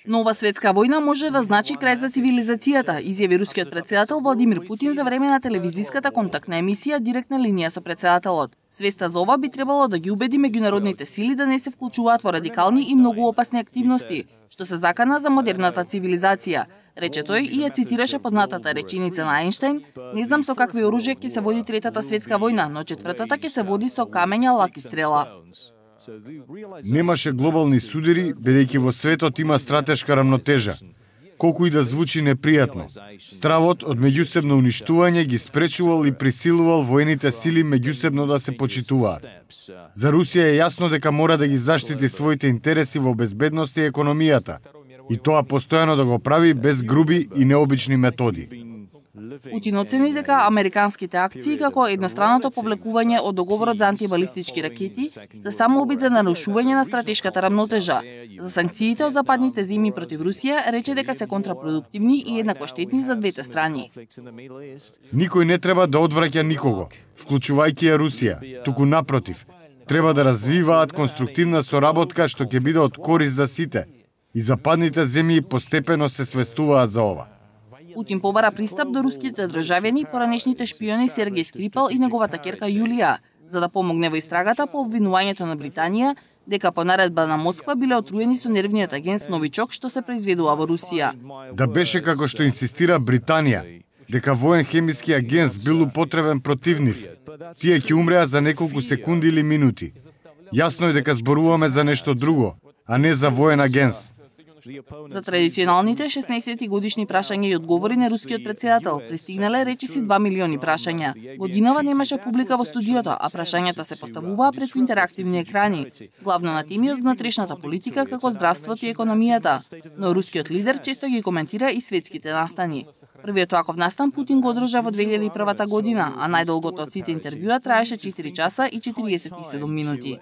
Нова светска војна може да значи крај за цивилизацијата, изјави рускиот претседател Владимир Путин за време на телевизиската контактна емисија Директна линија со претседателот. Свеста за ова би требало да ги убеди меѓународните сили да не се вклучуваат во радикални и многу опасни активности, што се закана за модерната цивилизација, рече тој и ја цитираше познатата реченица на Ајнштајн: "Не знам со какви оружја ќе се води третата светска војна, но четвртата ќе се води со камења, лак и стрела." Немаше глобални судири, бидејќи во светот има стратешка рамнотежа. Колку и да звучи непријатно, стравот од меѓусебно уништување ги спречувал и присилувал воените сили меѓусебно да се почитуваат. За Русија е јасно дека мора да ги заштити своите интереси во безбедност и економијата, и тоа постојано да го прави без груби и необични методи. Путин оцени дека американските акции како едностранното повлекување од договорот за антибалистички ракети се само обид за нарушување на стратешката рамнотежа. За санкциите од западните земји против Русија рече дека се контрапродуктивни и еднакво штетни за двете страни. Никој не треба да одвраќа никого, вклучувајќи ја Русија, туку напротив, треба да развиваат конструктивна соработка што ќе биде од корист за сите, и западните земји постепено се свестуваат за ова. Путин побара пристап до руските државјани, поранешните шпиони Сергеј Скрипал и неговата ќерка Јулија, за да помогне во истрагата по обвинувањето на Британија дека по наредба на Москва биле отруени со нервниот агент Новичок што се произведува во Русија. Да беше како што инсистира Британија, дека воен хемиски агент бил употребен против нив. Тие ќе умреа за неколку секунди или минути. Јасно е дека зборуваме за нешто друго, а не за воен агент. За традиционалните 16 годишни прашања и одговори на рускиот претседател пристигнале речиси 2 милиони прашања. Годинава немаше публика во студиото, а прашањата се поставуваа преку интерактивни екрани, главно на теми од внатрешната политика како здравството и економијата. Но рускиот лидер често ги коментира и светските настани. Првиот ваков настан Путин го одржа во 2001 година, а најдолгото од сите интервјуа траеше 4 часа и 47 минути.